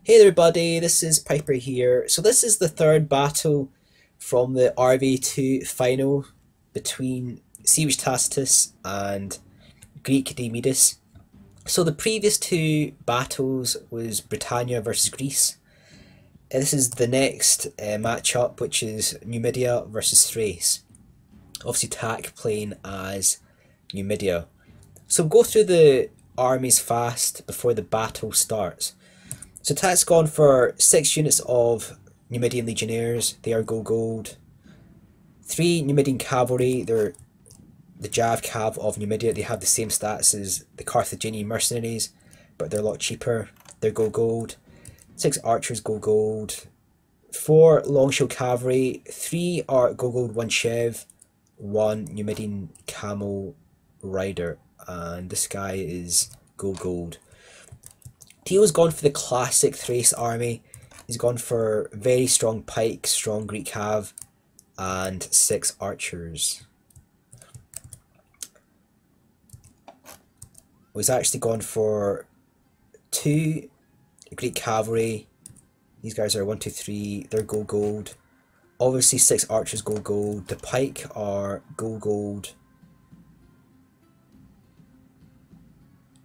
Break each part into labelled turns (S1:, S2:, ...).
S1: Hey everybody, this is Piper here. So this is the third battle from the RV2 final between Tacitus and GREEK-DIOMIDIS. So the previous two battles was Britannia versus Greece. This is the next matchup, which is Numidia versus Thrace. Obviously Tac playing as Numidia. So we'll go through the armies fast before the battle starts. So Tac's gone for 6 units of Numidian Legionnaires, they are gold. 3 Numidian Cavalry, they're the Jav Cav of Numidia, they have the same stats as the Carthaginian Mercenaries, but they're a lot cheaper, they're gold. 6 Archers gold. 4 Longshield Cavalry, 3 are gold, 1 Chev, 1 Numidian Camel Rider, and this guy is gold. Teo's gone for the classic Thrace army. He's gone for very strong pike, strong Greek cav, and 6 archers. He's actually gone for 2 Greek cavalry. These guys are 1, 2, 3. They're gold. Obviously 6 archers gold. The pike are gold.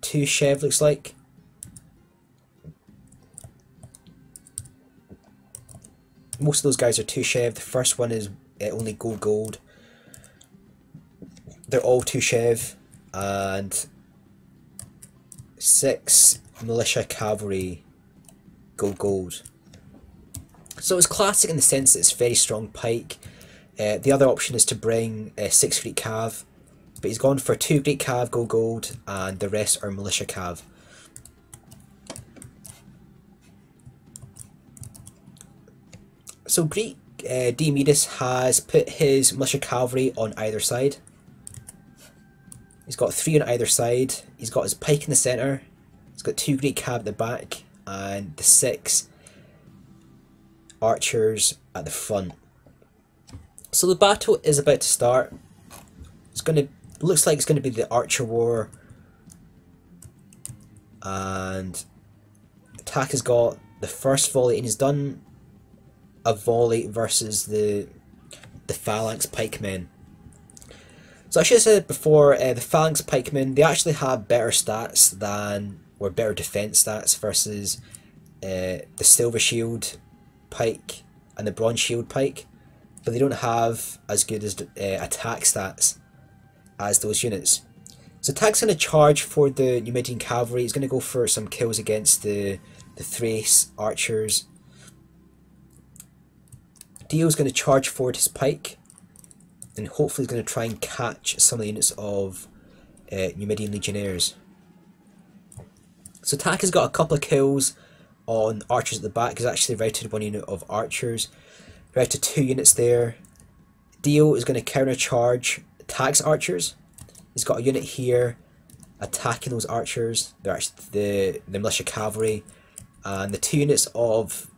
S1: 2 Chev looks like. Most of those guys are 2 Chev. The first one is only gold. They're all 2 Chev. And 6 Militia Cavalry gold. So it's classic in the sense that it's very strong pike. The other option is to bring 6 Greek Cav. But he's gone for 2 Greek Cav gold and the rest are Militia Cav. So GREEK-DIOMIDIS has put his Militia Cavalry on either side. He's got 3 on either side. He's got his pike in the centre. He's got 2 Greek Cav at the back and the 6 archers at the front. So the battle is about to start. Looks like it's going to be the Archer War. And Tac has got the first volley and he's done a volley versus the phalanx pikemen. So I should have said before, the phalanx pikemen, they actually have better stats or better defense stats versus the silver shield pike and the bronze shield pike, but they don't have as good as attack stats as those units. So Tac's going to charge for the Numidian cavalry. He's going to go for some kills against the Thrace archers. Dio's going to charge forward his pike, and hopefully he's going to try and catch some of the units of Numidian Legionnaires. So Tac has got a couple of kills on archers at the back. He's actually routed 1 unit of archers, routed 2 units there. Dio is going to counter charge Tac's archers. He's got a unit here attacking those archers. They're actually the Militia Cavalry, and the 2 units of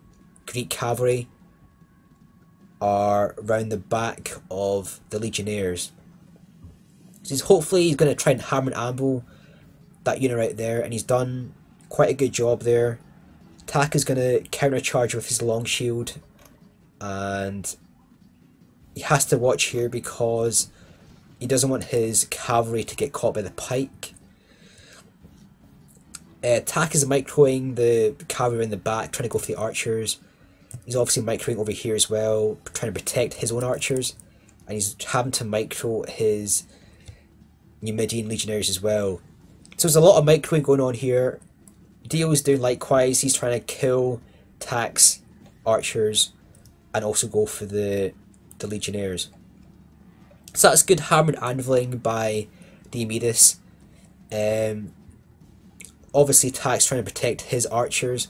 S1: Greek Cavalry are round the back of the Legionnaires. So hopefully he's going to try and hammer and anvil that unit right there, and he's done quite a good job there. Tac is going to counter charge with his long shield, and he has to watch here because he doesn't want his cavalry to get caught by the pike. Tac is microing the cavalry in the back, trying to go for the archers. He's obviously microing over here as well, trying to protect his own archers, and he's having to micro his Numidian Legionnaires as well. So there's a lot of microing going on here. Dio's doing likewise. He's trying to kill Tac's archers and also go for the Legionnaires. So that's good hammered anviling by Diomedes. Obviously Tac's trying to protect his archers.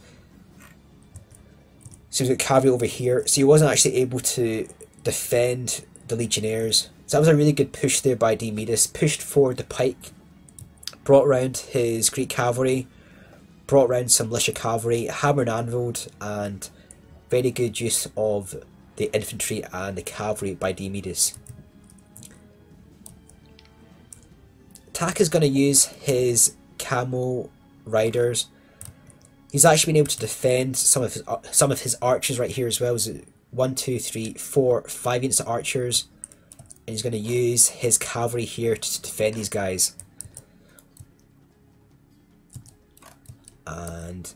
S1: So he's got cavalry over here. So he wasn't actually able to defend the Legionnaires. So that was a really good push there by Diomedes. Pushed forward the pike, brought round his Greek cavalry, brought round some Militia cavalry, hammered and anviled, and very good use of the infantry and the cavalry by Diomedes. Tac is going to use his camel riders. He's actually been able to defend some of his archers right here as well. So 1, 2, 3, 4, 5 units of archers, and he's going to use his cavalry here to defend these guys. And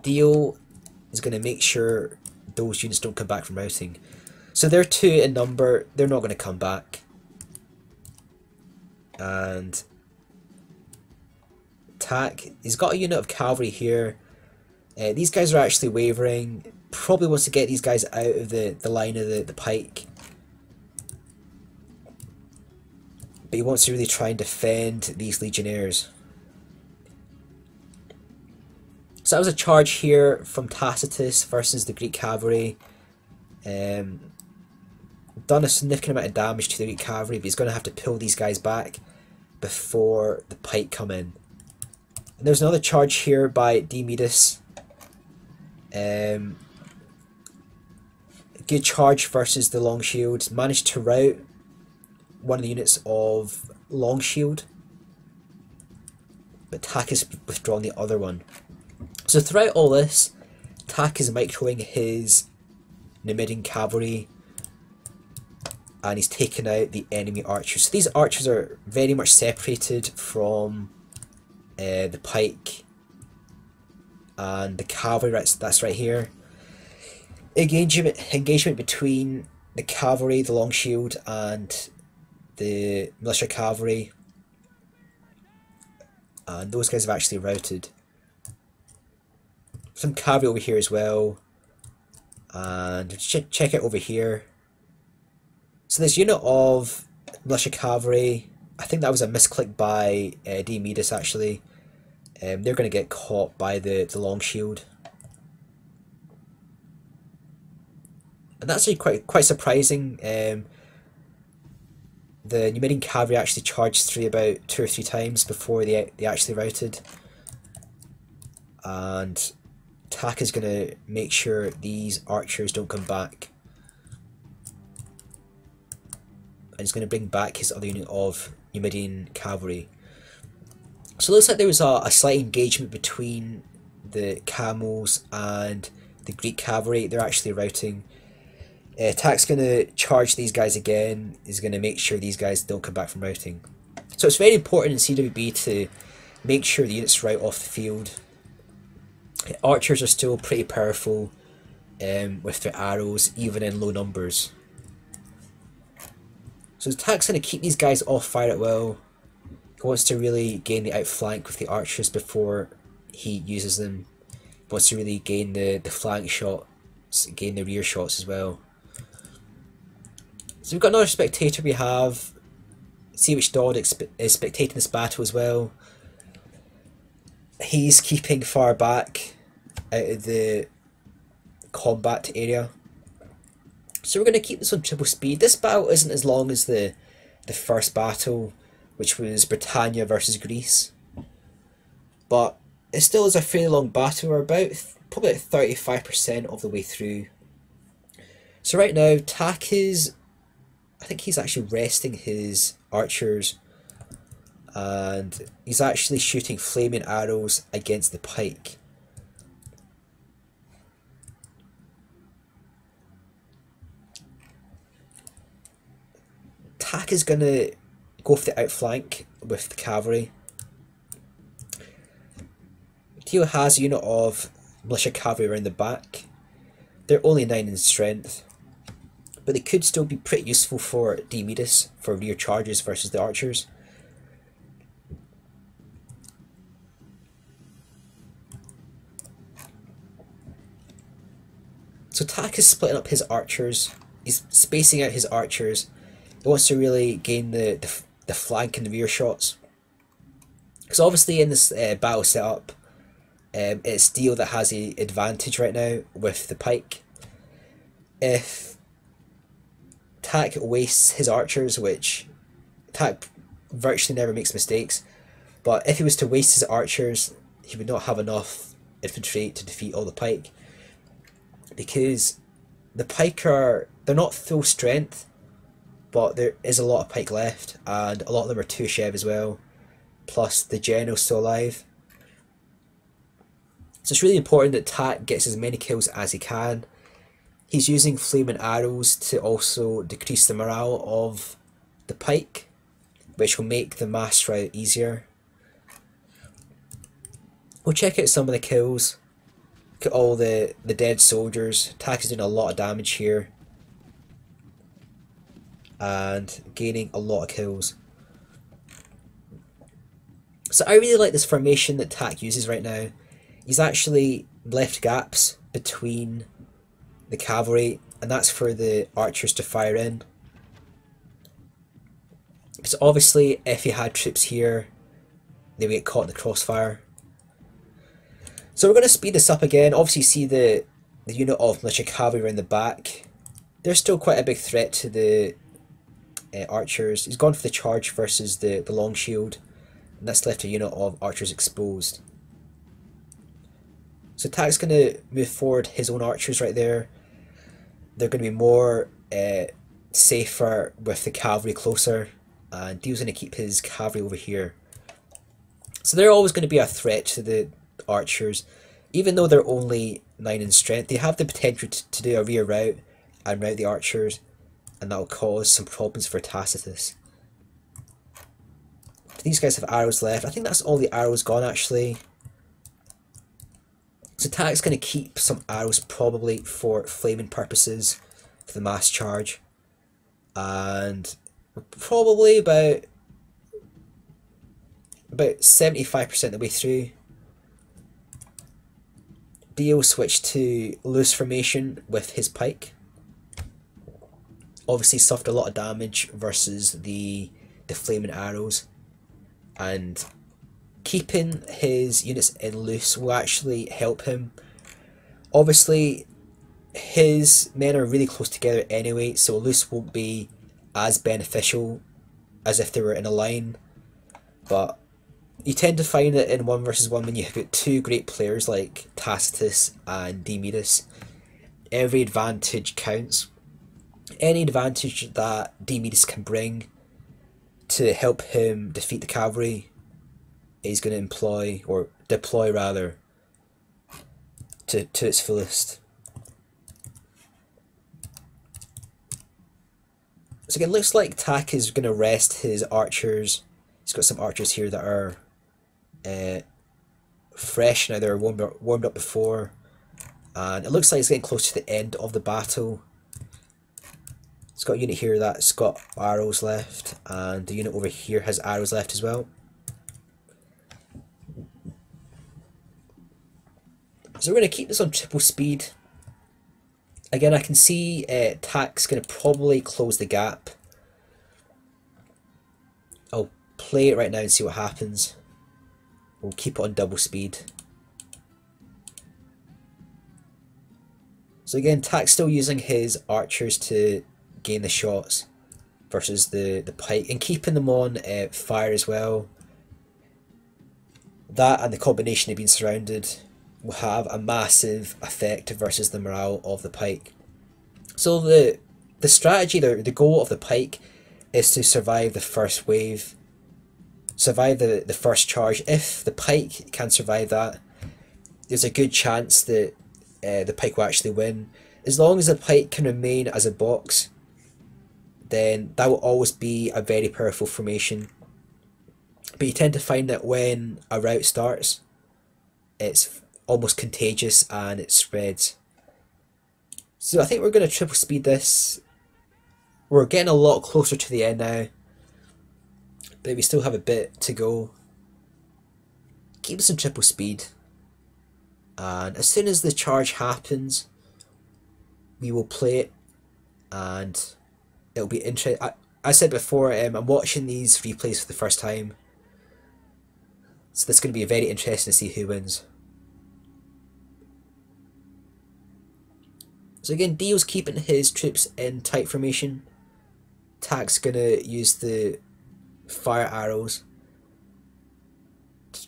S1: Dio is going to make sure those units don't come back from routing. So they're 2 in number, they're not going to come back. And Tac, he's got a unit of cavalry here. These guys are actually wavering. Probably wants to get these guys out of the line of the pike. But he wants to really try and defend these legionnaires. So that was a charge here from Tacitus versus the Greek cavalry. Done a significant amount of damage to the Greek cavalry, but he's going to have to pull these guys back before the pike come in. And there's another charge here by Diomidis. Good charge versus the long shield. Managed to rout one of the units of long shield, but Tac has withdrawn the other one. So throughout all this, Tac is microing his Numidian cavalry, and he's taken out the enemy archers. So these archers are very much separated from the pike and the cavalry. That's right here. Engagement between the cavalry, the long shield, and the militia cavalry, and those guys have actually routed. Some cavalry over here as well, and check it over here. So this unit of militia cavalry, I think that was a misclick by Diomidis actually. They're going to get caught by the long shield. And that's actually quite surprising. The Numidian cavalry actually charged through about 2 or 3 times before they actually routed. And Tac is going to make sure these archers don't come back. And he's going to bring back his other unit of Numidian cavalry. So it looks like there was a slight engagement between the camels and the Greek cavalry. They're actually routing. Tac's going to charge these guys again. He's going to make sure these guys don't come back from routing. So it's very important in CWB to make sure the units rout off the field. Archers are still pretty powerful with their arrows, even in low numbers. So Tac's going to keep these guys off fire at will. He wants to really gain the outflank with the archers before he uses them. He wants to really gain the flank shots, gain the rear shots as well. So we've got another spectator. We have CoH Dodd is spectating this battle as well. He's keeping far back out of the combat area. So we're going to keep this on triple speed. This battle isn't as long as the first battle, which was Britannia versus Greece. But it still is a fairly long battle. We're probably about 35% of the way through. So right now, Tac is, I think he's actually resting his archers, and he's actually shooting flaming arrows against the pike. Tac is going to go for the outflank with the cavalry. Teo has a unit of militia cavalry around the back. They're only 9 in strength, but they could still be pretty useful for Diomidis for rear charges versus the archers. So Tac is splitting up his archers. He's spacing out his archers. He wants to really gain the flank and the rear shots. Because obviously in this battle setup, it's Dio that has the advantage right now with the pike. If Tac wastes his archers, which Tac virtually never makes mistakes, but if he was to waste his archers, he would not have enough infantry to defeat all the pike. Because the pike they're not full strength, but there is a lot of pike left, and a lot of them are 2 Chev as well, plus the general's still alive. So it's really important that Tak gets as many kills as he can. He's using flaming arrows to also decrease the morale of the pike, which will make the mass route easier. We'll check out some of the kills. Look at all the dead soldiers. Tak is doing a lot of damage here and gaining a lot of kills. So I really like this formation that Tak uses right now. He's actually left gaps between the cavalry, and that's for the archers to fire in. Because obviously if he had troops here, they would get caught in the crossfire. So we're going to speed this up again. Obviously you see the unit of militia cavalry around the back. They're still quite a big threat to the archers. He's gone for the charge versus the long shield, and that's left a unit of archers exposed. So Tak's going to move forward his own archers right there. They're going to be more safer with the cavalry closer, and Dio's going to keep his cavalry over here. So they're always going to be a threat to the archers. Even though they're only 9 in strength, they have the potential to do a rear route and rout the archers, and that'll cause some problems for Tacitus. These guys have arrows left. I think that's all the arrows gone actually. So Tak's going to keep some arrows probably for flaming purposes for the mass charge. And we're probably about 75% of the way through. Dio switched to loose formation with his pike. Obviously suffered a lot of damage versus the flaming arrows, and keeping his units in loose will actually help him. Obviously his men are really close together anyway, so loose won't be as beneficial as if they were in a line, but you tend to find that in 1 versus 1, when you have got two great players like Tacitus and Diomidis, every advantage counts. Any advantage that Diomidis can bring to help him defeat the cavalry is going to employ, or deploy rather, to its fullest. So again, looks like Tak is going to rest his archers. He's got some archers here that are fresh now. They're warmed up before, and it looks like it's getting close to the end of the battle. It's got a unit here that's got arrows left, and the unit over here has arrows left as well. So we're going to keep this on triple speed. Again, I can see Tak's going to probably close the gap. I'll play it right now and see what happens. We'll keep it on double speed. So again, Tak's still using his archers to gain the shots versus the pike, and keeping them on fire as well. That and the combination of being surrounded will have a massive effect versus the morale of the pike. So the strategy, the goal of the pike is to survive the first wave, survive the first charge. If the pike can survive that, there's a good chance that the pike will actually win. As long as the pike can remain as a box, then that will always be a very powerful formation. But you tend to find that when a rout starts, it's almost contagious and it spreads. So I think we're going to triple speed this. We're getting a lot closer to the end now, but we still have a bit to go. Keep this in triple speed, and as soon as the charge happens, we will play it, and it'll be interesting. I said before, I'm watching these replays for the first time, so this is going to be very interesting to see who wins. So again, Dio's keeping his troops in tight formation. Tak's going to use the fire arrows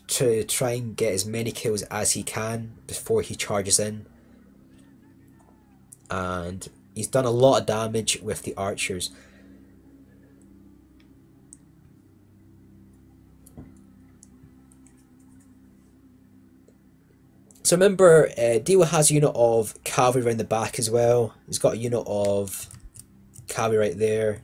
S1: to try and get as many kills as he can before he charges in. And he's done a lot of damage with the archers. So remember, Dio has a unit of cavalry around the back as well. He's got a unit of cavalry right there.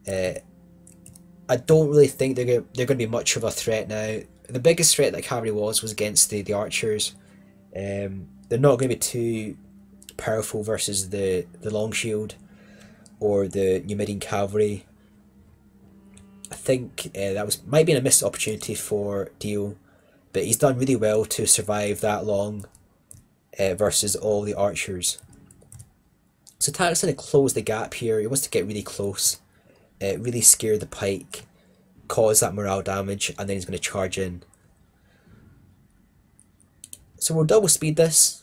S1: I don't really think they're going to be much of a threat now. The biggest threat that cavalry was against the archers. They're not going to be too powerful versus the long shield or the Numidian cavalry. I think that might be a missed opportunity for Dio, but he's done really well to survive that long versus all the archers. So Tacitus going to close the gap here. He wants to get really close, really scare the pike, cause that morale damage, and then he's going to charge in. So we'll double speed this.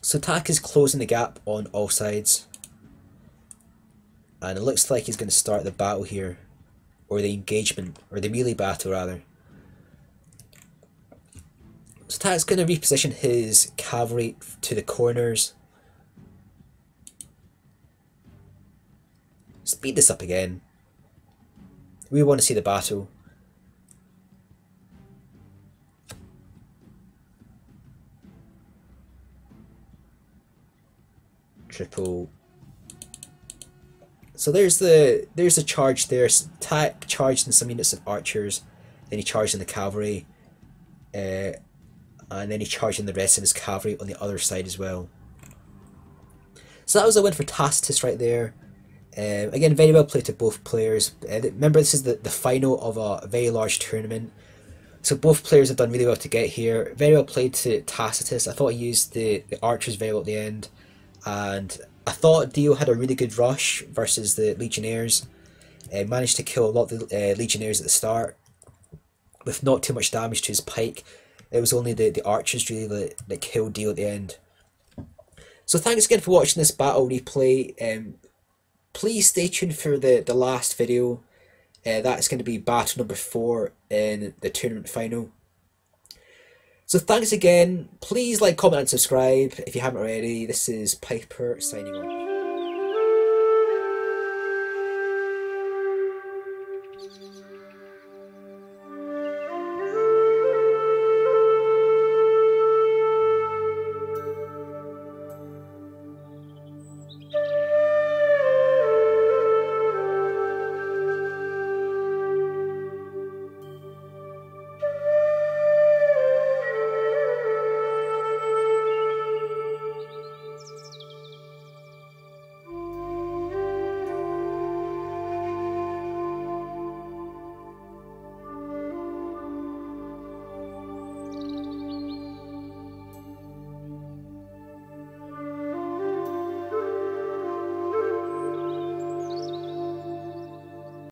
S1: So Tac is closing the gap on all sides. And it looks like he's going to start the battle here. Or the engagement, or the melee battle rather. So Tac's going to reposition his cavalry to the corners. Speed this up again. We want to see the battle. Triple. So there's the charge there. Tac charged in some units of archers, then he charged in the cavalry, and then he charged in the rest of his cavalry on the other side as well. So that was a win for Tacitus right there. Again, very well played to both players. Remember, this is the final of a very large tournament. So both players have done really well to get here. Very well played to Tacitus. I thought he used the archers very well at the end. And I thought Dio had a really good rush versus the Legionnaires. Managed to kill a lot of the Legionnaires at the start with not too much damage to his pike. It was only the archers really that killed Dio at the end. So thanks again for watching this battle replay. Please stay tuned for the last video. That's going to be battle number 4 in the tournament final. So thanks again. Please like, comment and subscribe if you haven't already. This is Piper signing off.